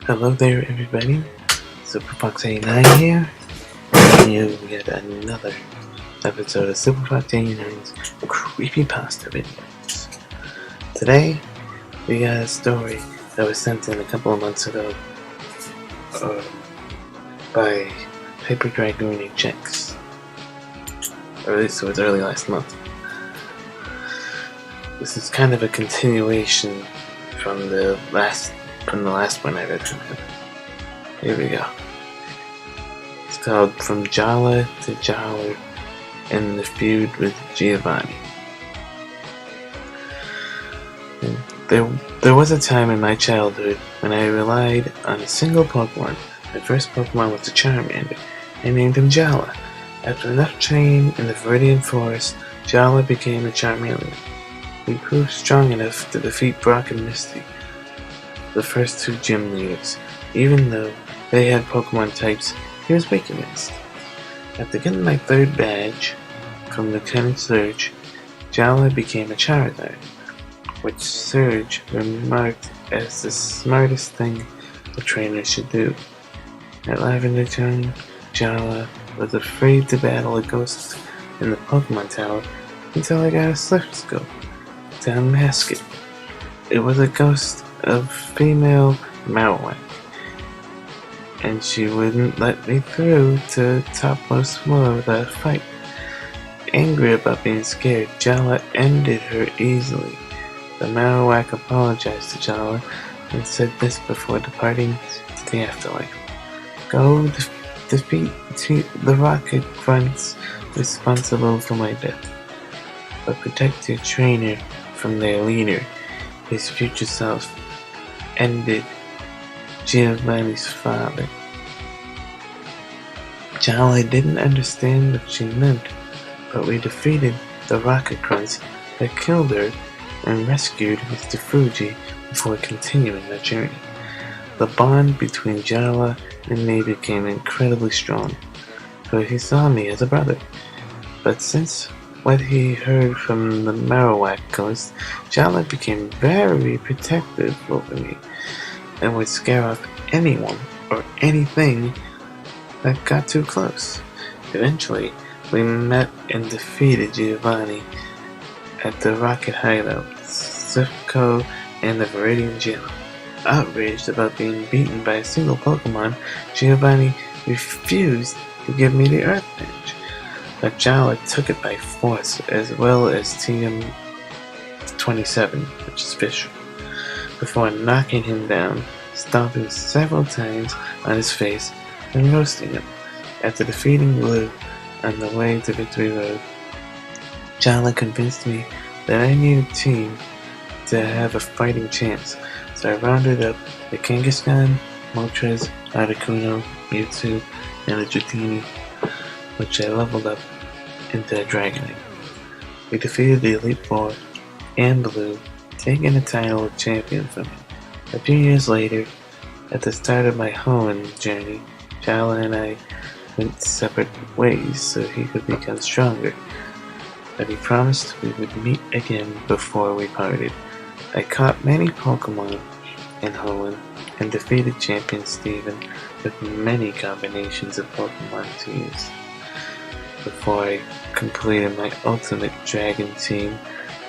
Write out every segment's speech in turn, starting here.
Hello there, everybody. Superfox89 here, bringing you yet another episode of Superfox89's Creepypasta videos. Today, we got a story that was sent in a couple of months ago by HyperDragoonhx, or at least it was early last month. This is kind of a continuation from the last one I read from him. Here we go. It's called From Jala to Jala and the Feud with Giovanni. There was a time in my childhood when I relied on a single Pokemon. My first Pokemon was a Charmander. I named him Jala. After enough training in the Viridian Forest, Jala became a Charmeleon. He proved strong enough to defeat Brock and Misty, the first two gym leaders. Even though they had Pokemon types he was weak against. After getting my third badge from Lieutenant Surge, Jala became a Charizard, which Surge remarked as the smartest thing a trainer should do. At Lavender Town, Jala was afraid to battle a ghost in the Pokemon Tower until I got a Slipscope to unmask it. It was a ghost of female Marowak, and she wouldn't let me through to the topmost floor of the fight. Angry about being scared, Jala ended her easily. The Marowak apologized to Jala and said this before departing to the afterlife. Go defeat the rocket grunts responsible for my death, but protect your trainer from their leader, his future self. Ended Giovanni's father. Jala didn't understand what she meant, but we defeated the rocket grunts that killed her and rescued Mr. Fuji before continuing our journey. The bond between Jala and me became incredibly strong, for he saw me as a brother. But since what he heard from the Marowak ghost, Jala became very protective over me and would scare off anyone or anything that got too close. Eventually, we met and defeated Giovanni at the Rocket Hideout, Sifco, and the Viridian Gym. Outraged about being beaten by a single Pokemon, Giovanni refused to give me the Earth Badge. But Jala took it by force, as well as TM27, which is fish, before knocking him down, stomping several times on his face, and roasting him. After defeating Blue on the way to Victory Road, Jala convinced me that I needed a team to have a fighting chance, so I rounded up the Kangaskhan, Moltres, Articuno, Mewtwo, and the Dratini, which I leveled up into a Dragonite. We defeated the Elite Four and Blue, taking the title of champion from him. A few years later, at the start of my Hoenn journey, Jala and I went separate ways so he could become stronger, but he promised we would meet again before we parted. I caught many Pokemon in Hoenn and defeated Champion Steven with many combinations of Pokemon to use, before I completed my ultimate Dragon team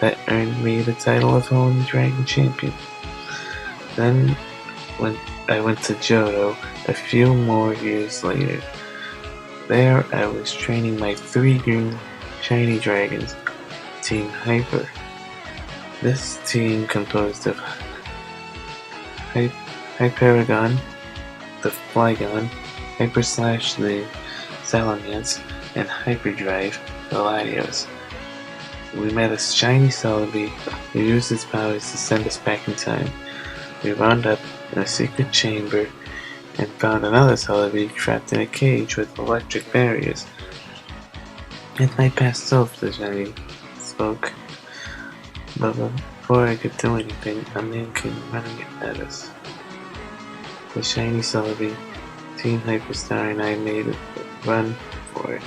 that earned me the title of Hoenn Dragon Champion. Then I went to Johto a few more years later. There I was training my 3 green shiny dragons, Team Hyper. This team composed of Hyperigon, the Flygon, Hyper Slash, the Salamence, and Hyperdrive, the Latios. We met a shiny Celebi who used its powers to send us back in time. We wound up in a secret chamber and found another Celebi trapped in a cage with electric barriers. As I passed over, the shiny spoke, but before I could do anything, a man came running at us. The shiny Celebi, Team Hyperstar, and I made a run for it,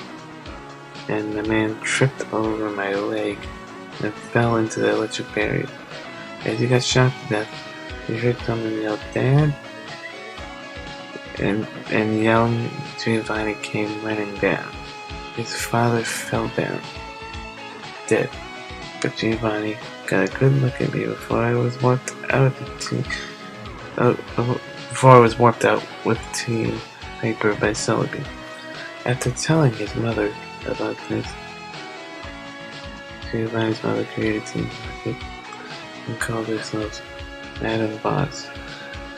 and the man tripped over my leg and fell into the electric barrier. As he got shot to death, we heard someone yell, "Dad?" and young Giovanni came running down. His father fell down, dead, but Giovanni got a good look at me before I was warped out with Team Hyper by Celebi. After telling his mother about this, Giovanni's mother created Team Hyper and called themselves Madam Boss.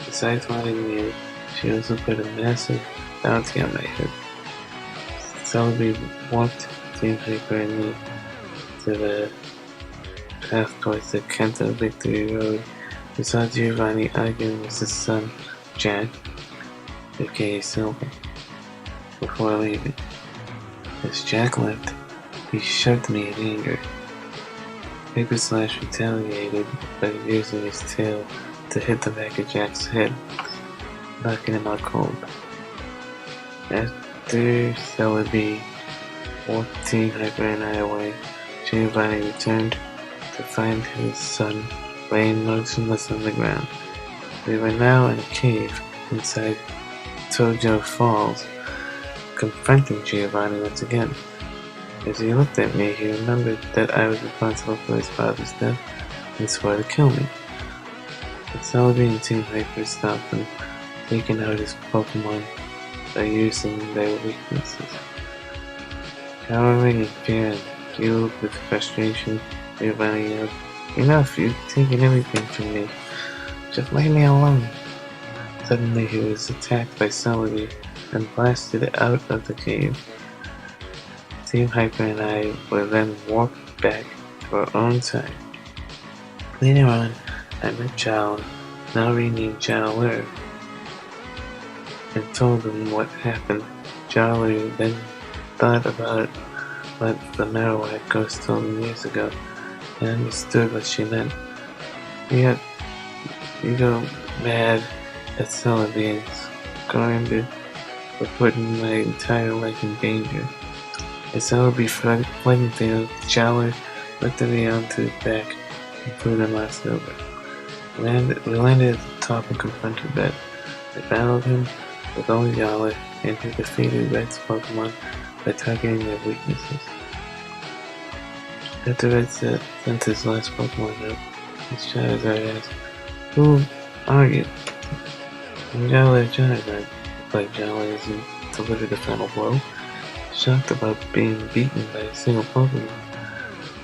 Besides wanting me, she also put a massive bounty on my head. Celebi warped Team Hyper and me to the path towards the Kento Victory Road. We saw Giovanni arguing with his son, Jack, aka Silver, before leaving. As Jack left, he shoved me in anger. Hyper Slash retaliated by using his tail to hit the back of Jack's head, knocking him out cold. After Celebi walked Team Hyper and I away, Giovanni returned to find his son laying motionless on the ground. We were now in a cave inside Tojo Falls, confronting Giovanni once again. As he looked at me, he remembered that I was responsible for his father's death and swore to kill me. But Celebi and Team Hyper stopped him, taking out his Pokemon by using their weaknesses. Cowering in fear and fueled with frustration, Giovanni yelled, "Enough, you've taken everything from me. Just leave me alone." Suddenly he was attacked by Celebi and blasted out of the cave. Team Hyper and I were then warped back to our own time. Later on, I met Jowler, now renamed Jowler, and told him what happened. Jowler then thought about what the Marowak ghost told him years ago and understood what she meant. Yet, you go mad at Celebi and scolded for putting my entire life in danger. As Celebi flung down, Jowler lifted me onto his back and threw him on Silver. We landed at the top and confronted Red. I battled him with only Jowler, and he defeated Red's Pokemon by targeting their weaknesses. After Red sent his last Pokemon out, his Charizard asked, "Who are you?" "I'm Jowler Charizard," replied Jowler as he delivered the final blow. Shocked about being beaten by a single Pokemon,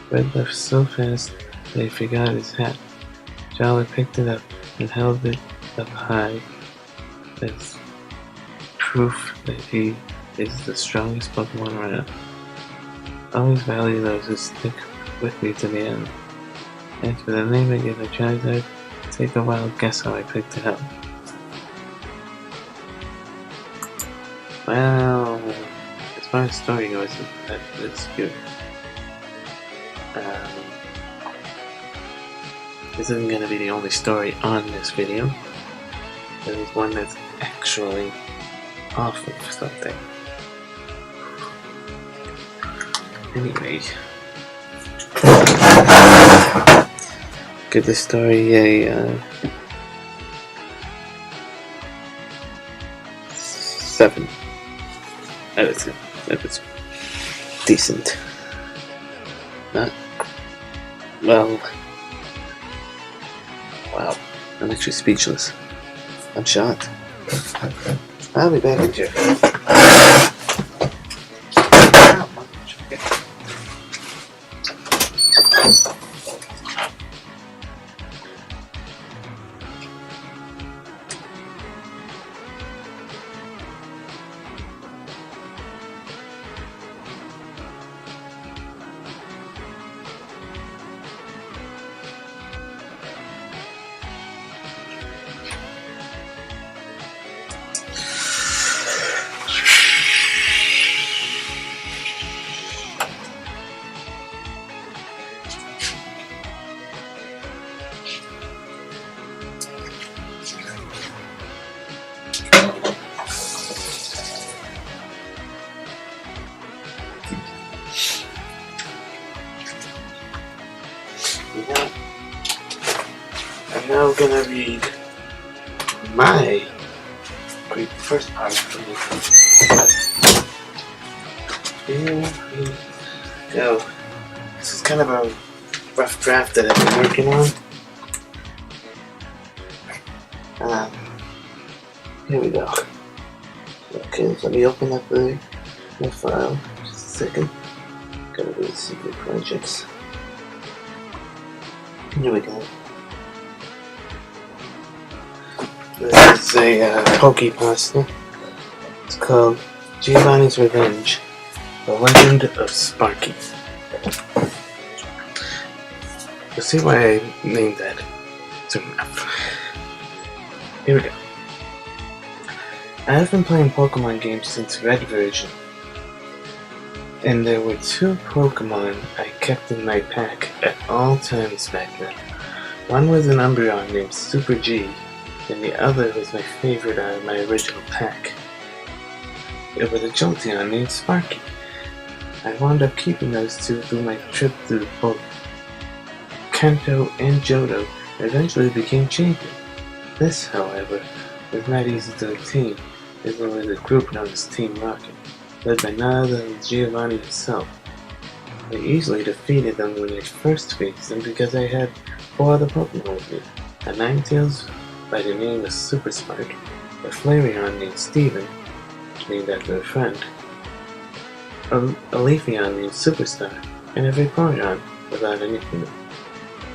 Red left so fast that he forgot his hat. Jowler picked it up and held it up high as proof that he is the strongest Pokemon around. Always value those who stick with me to the end. As for the name I gave a Charizard, take a wild guess how I picked it up. Well, as far as story goes, that's good. This isn't going to be the only story on this video. There's one that's actually off of something. Anyway, give this story a 7 out of 10. If it's decent. Not well. Wow, I'm actually speechless. I'm shocked. I'll be back in here. I'm now gonna read my great first part for me. Here we go. This is kind of a rough draft that I've been working on. Here we go. Okay, let me open up the file. Just a second. Gotta go to secret projects. Here we go. This is a Creepypasta. It's called Giovanni's Revenge, The Legend of Sparky. You'll see why I named that soon enough. Here we go. I have been playing Pokemon games since Red version, and there were 2 Pokemon I kept in my pack at all times back then. One was an Umbreon named Super G, and the other was my favorite out of my original pack. It was a Jolteon named Sparky. I wound up keeping those 2 through my trip through both Kanto and Johto, and eventually became champion. This, however, was not easy to obtain, as there was a group known as Team Rocket, led by none other than Giovanni himself. I easily defeated them when I first faced them because I had 4 other Pokemon with me: a Ninetales by the name of Super Spark, a Flareon named Steven, named after a friend, a Leafeon named Superstar, and a Vaporeon without a nickname.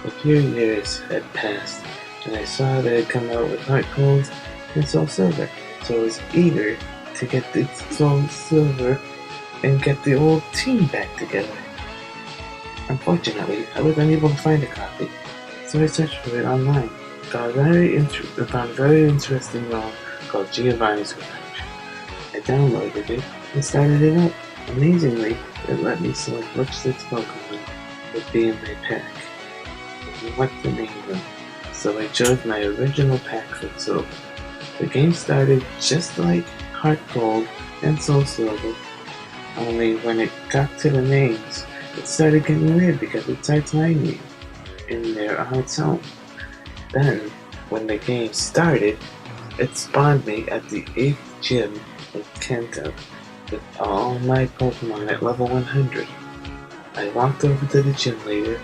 A few years had passed, and I saw they had come out with Heart Gold and Soul Silver, so I was eager to get the Soul Silver and get the old team back together. Unfortunately, I was unable to find a copy, so I searched for it online. Found a very interesting ROM called Giovanni's Revenge. I downloaded it and started it up. Amazingly, it let me select which 6 Pokemon would be in my pack and what to name them, so I chose my original pack from Silver. The game started just like Heart Gold and Soul Silver, only when it got to the names, it started getting weird because it typed my name in there on its own. Then, when the game started, it spawned me at the 8th gym in Kanto with all my Pokemon at level 100. I walked over to the gym leader,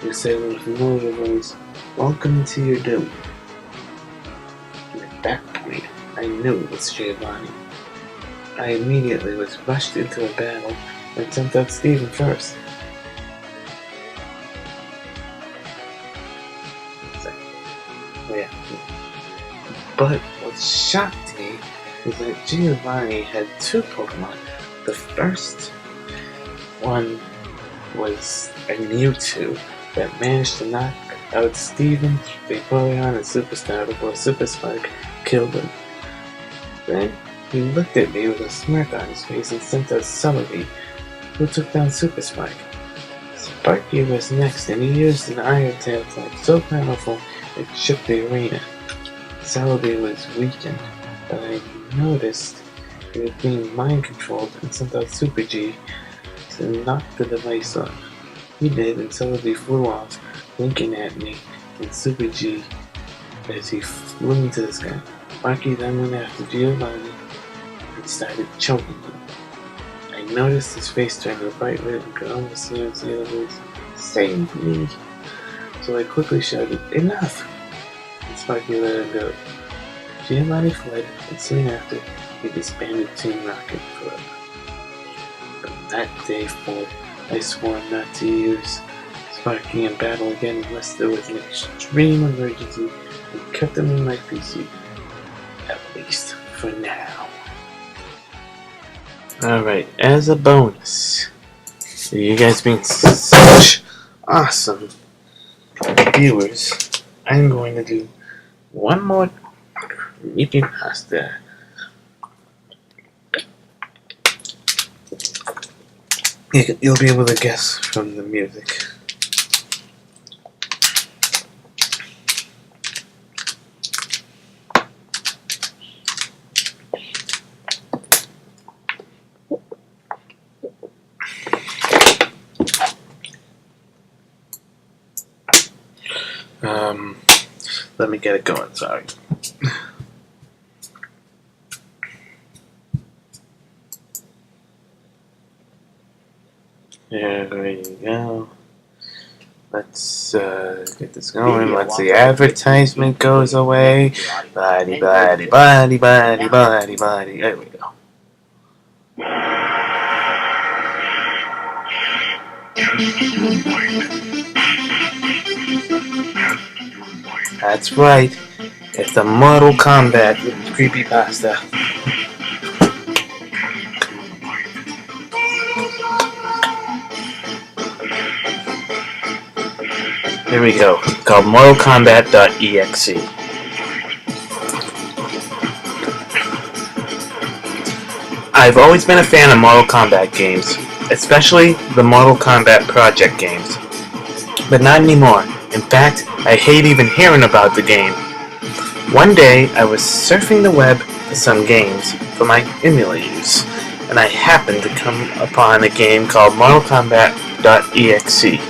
who said in a familiar voice, "Welcome to your doom." At that point, I knew it was Giovanni. I immediately was rushed into a battle and sent out Steven first. But what shocked me is that Giovanni had 2 Pokemon. The first one was a Mewtwo that managed to knock out Steven, Vaporeon, and Superstar before Super Spark killed him. Then he looked at me with a smirk on his face and sent out Celebi, who took down Super Spark. Sparky was next, and he used an Iron Tail type so powerful it shook the arena. Celebi was weakened, but I noticed he was being mind-controlled and sent out Super G to knock the device off. He did, and Celebi flew off, winking at me, and Super G as he flew into the sky. Sparky then went after Giovanni and started choking him. I noticed his face turned a bright red and could almost see him say the words, "Save me!" So I quickly shouted, "Enough!" and Sparky let him go. Giovanni fled, and soon after, he disbanded Team Rocket forever. From that day forward, I swore not to use Sparky in battle again unless there was an extreme emergency, and kept him in my PC. At least for now. Alright, as a bonus, you guys being such awesome viewers, I'm going to do one more Creepypasta. You'll be able to guess from the music. Let me get it going, sorry. There we go. Let's get this going. Once the advertisement goes away. Body, body, body, body, body, body. There we go. That's right. It's the Mortal Kombat Creepypasta. Here we go. It's called Mortal Kombat.EXE. I've always been a fan of Mortal Kombat games, especially the Mortal Kombat Project games. But not anymore. In fact, I hate even hearing about the game. One day, I was surfing the web for some games for my emulators, and I happened to come upon a game called Mortal Kombat.EXE.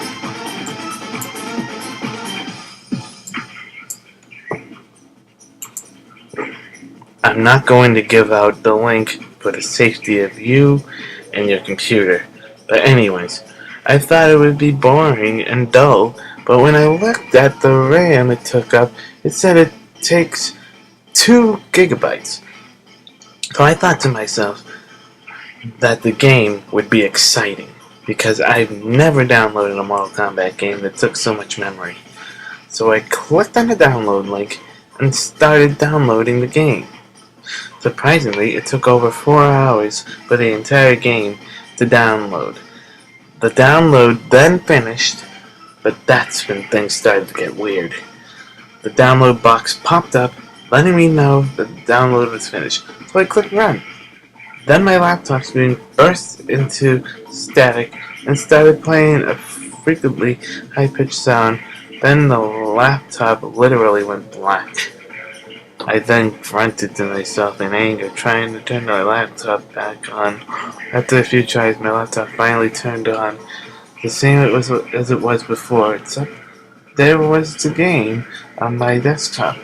I'm not going to give out the link for the safety of you and your computer. But anyways, I thought it would be boring and dull, but when I looked at the RAM it took up, it said it takes 2 gigabytes. So I thought to myself that the game would be exciting, because I've never downloaded a Mortal Kombat game that took so much memory. So I clicked on the download link and started downloading the game. Surprisingly, it took over 4 hours for the entire game to download. The download then finished, but that's when things started to get weird. The download box popped up, letting me know that the download was finished, so I clicked run. Then my laptop screen burst into static and started playing a frequently high-pitched sound. Then the laptop literally went black. I then grunted to myself in anger, trying to turn my laptop back on. After a few tries, my laptop finally turned on, the same as it was before, except there was the game on my desktop.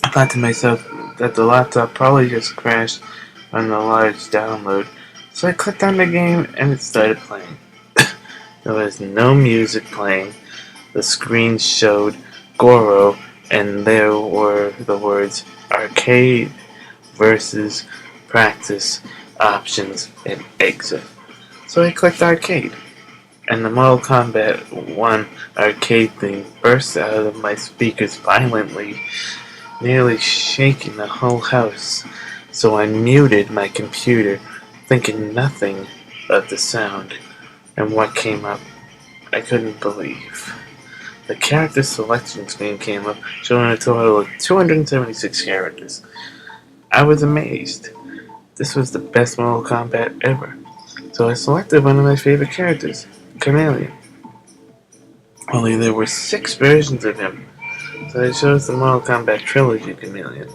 I thought to myself that the laptop probably just crashed on the large download, so I clicked on the game and it started playing. There was no music playing. The screen showed Goro, and there were the words arcade versus practice options and exit. So I clicked arcade, and the Mortal Kombat 1 arcade theme burst out of my speakers violently, nearly shaking the whole house. So I muted my computer, thinking nothing of the sound, and what came up I couldn't believe. The character selection screen came up, showing a total of 276 characters. I was amazed. This was the best Mortal Kombat ever. So I selected one of my favorite characters, Chameleon. Only there were 6 versions of him, so I chose the Mortal Kombat Trilogy Chameleon.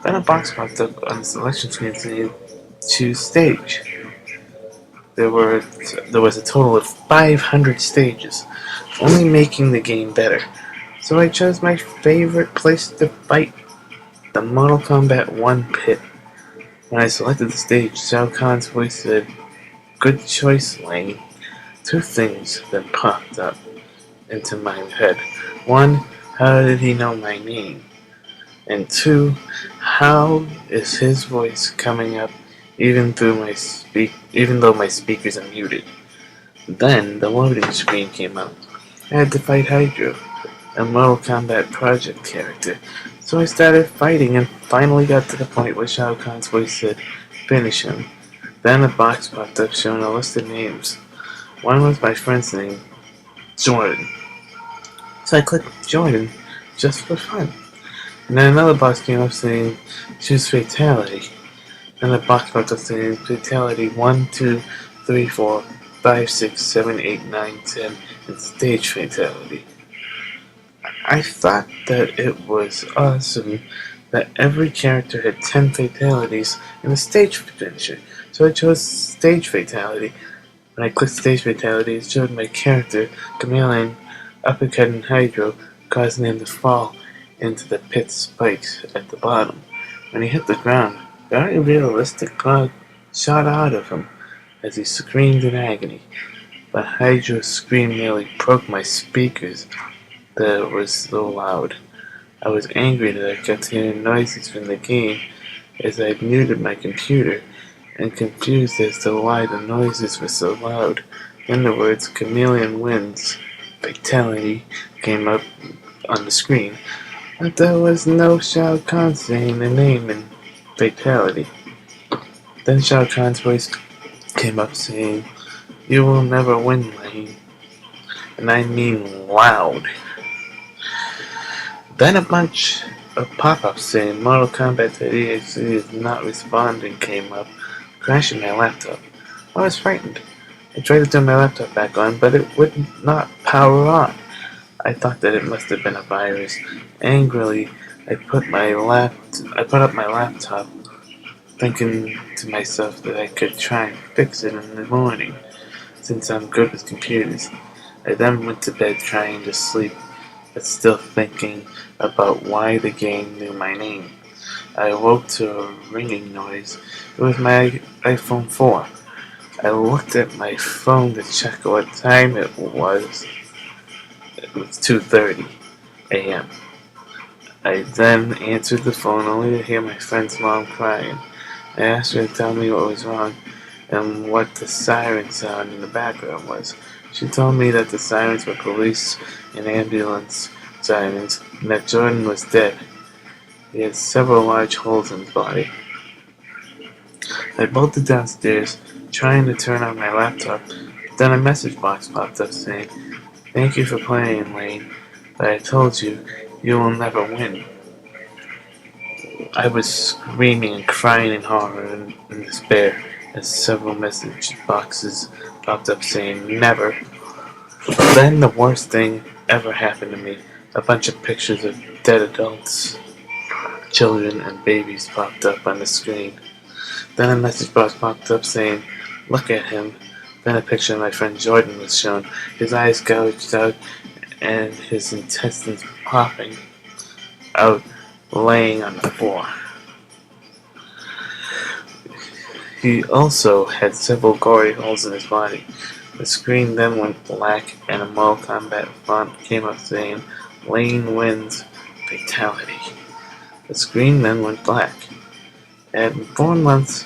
Then a box popped up on the selection screen saying, choose stage. There was a total of 500 stages, only making the game better. So I chose my favorite place to fight, the Mortal Kombat 1 pit. When I selected the stage, Shao Kahn's voice said, "Good choice, Lane." 2 things then popped up into my head. 1, how did he know my name? And 2, how is his voice coming up even though my speakers are muted? Then the loading screen came up. I had to fight Hydro, a Mortal Kombat Project character. So I started fighting and finally got to the point where Shao Kahn's voice said, "Finish him." Then a box popped up showing a list of names. One was my friend's name, Jordan. So I clicked Jordan just for fun. And then another box came up saying, choose fatality. And the box popped up saying, fatality 1, 2, 3, 4, 5, 6, 7, 8, 9, 10, and stage fatality. I thought that it was awesome that every character had 10 fatalities and a stage finisher. So I chose stage fatality. When I clicked stage fatality, it showed my character, Chameleon, uppercutting Hydro, causing him to fall into the pit spikes at the bottom. When he hit the ground, very realistic cloud shot out of him. as he screamed in agony. But Hydra's scream nearly broke my speakers, that it was so loud. I was angry that I kept hearing noises from the game as I muted my computer, and confused as to why the noises were so loud. Then the words "Chameleon wins, fatality" came up on the screen, but there was no Shao Kahn saying the name in fatality. Then Shao Kahn's voice came up saying, "You will never win, Lane." And I mean loud. Then a bunch of pop-ups saying Mortal Kombat.EXE is not responding came up, crashing my laptop. I was frightened. I tried to turn my laptop back on, but it would not power on. I thought that it must have been a virus. Angrily, I put up my laptop, thinking to myself that I could try and fix it in the morning, since I'm good with computers. I then went to bed trying to sleep, but still thinking about why the game knew my name. I awoke to a ringing noise. It was my iPhone 4. I looked at my phone to check what time it was. It was 2:30 a.m. I then answered the phone only to hear my friend's mom crying. I asked her to tell me what was wrong and what the siren sound in the background was. She told me that the sirens were police and ambulance sirens and that Jordan was dead. He had several large holes in his body. I bolted downstairs, trying to turn on my laptop. Then a message box popped up saying, "Thank you for playing, Lane, but I told you, you will never win." I was screaming and crying in horror and despair as several message boxes popped up saying, "Never." Then the worst thing ever happened to me. A bunch of pictures of dead adults, children, and babies popped up on the screen. Then a message box popped up saying, "Look at him." Then a picture of my friend Jordan was shown, his eyes gouged out and his intestines popping out, laying on the floor. He also had several gory holes in his body. The screen then went black and a Mortal Kombat font came up saying, "Lane wins, fatality." The screen then went black. It had been 4 months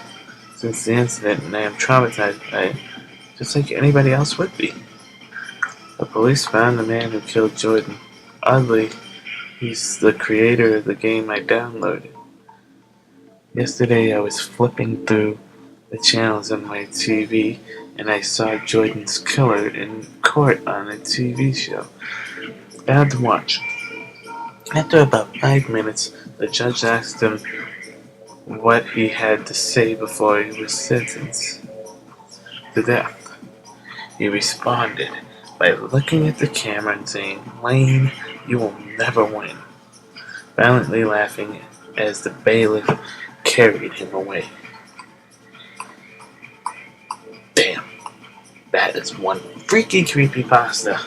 since the incident and I am traumatized by it, just like anybody else would be. The police found the man who killed Jordan. Oddly, he's the creator of the game I downloaded. Yesterday I was flipping through the channels on my TV and I saw Jordan's killer in court on a TV show. I had to watch. After about 5 minutes, the judge asked him what he had to say before he was sentenced to death. He responded by looking at the camera and saying, "Lane, you will never win," violently laughing as the bailiff carried him away. Damn, that is one freaky creepypasta.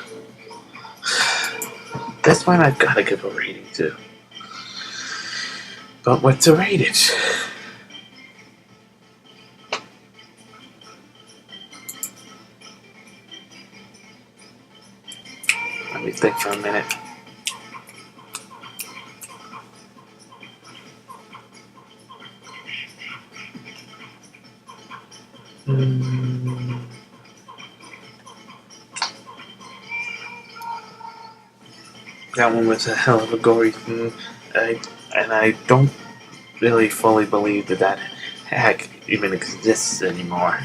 That's one I've gotta give a rating to. But what to rate it? Let me think for a minute. That one was a hell of a gory thing, and I don't really fully believe that hack even exists anymore.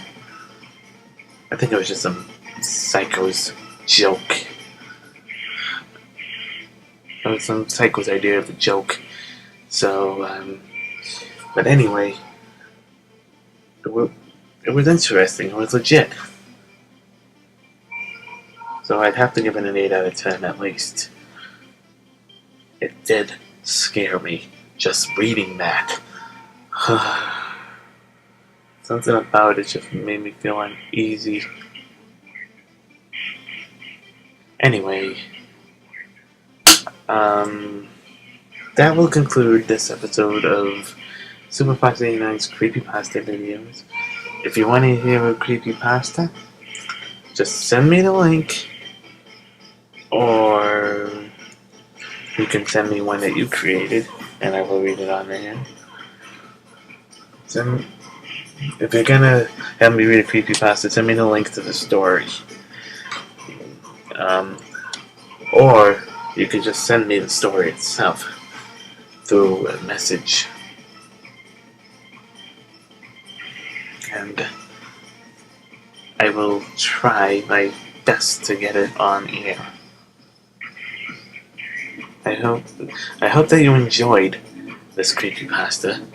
I think it was just some psycho's joke. It was some psycho's idea of a joke. So, but anyway, it was interesting. It was legit. So I'd have to give it an 8 out of 10 at least. It did scare me just reading that. Something about it just made me feel uneasy. Anyway, that will conclude this episode of Superfox89's Creepypasta videos. if you want to hear a creepypasta, just send me the link, or you can send me one that you created, and I will read it on there. If you're gonna have me read a creepypasta, send me the link to the story. Or you could just send me the story itself through a message. And I will try my best to get it on air. I hope that you enjoyed this creepypasta,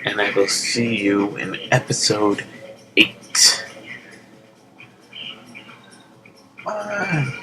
and I will see you in episode 8. Bye.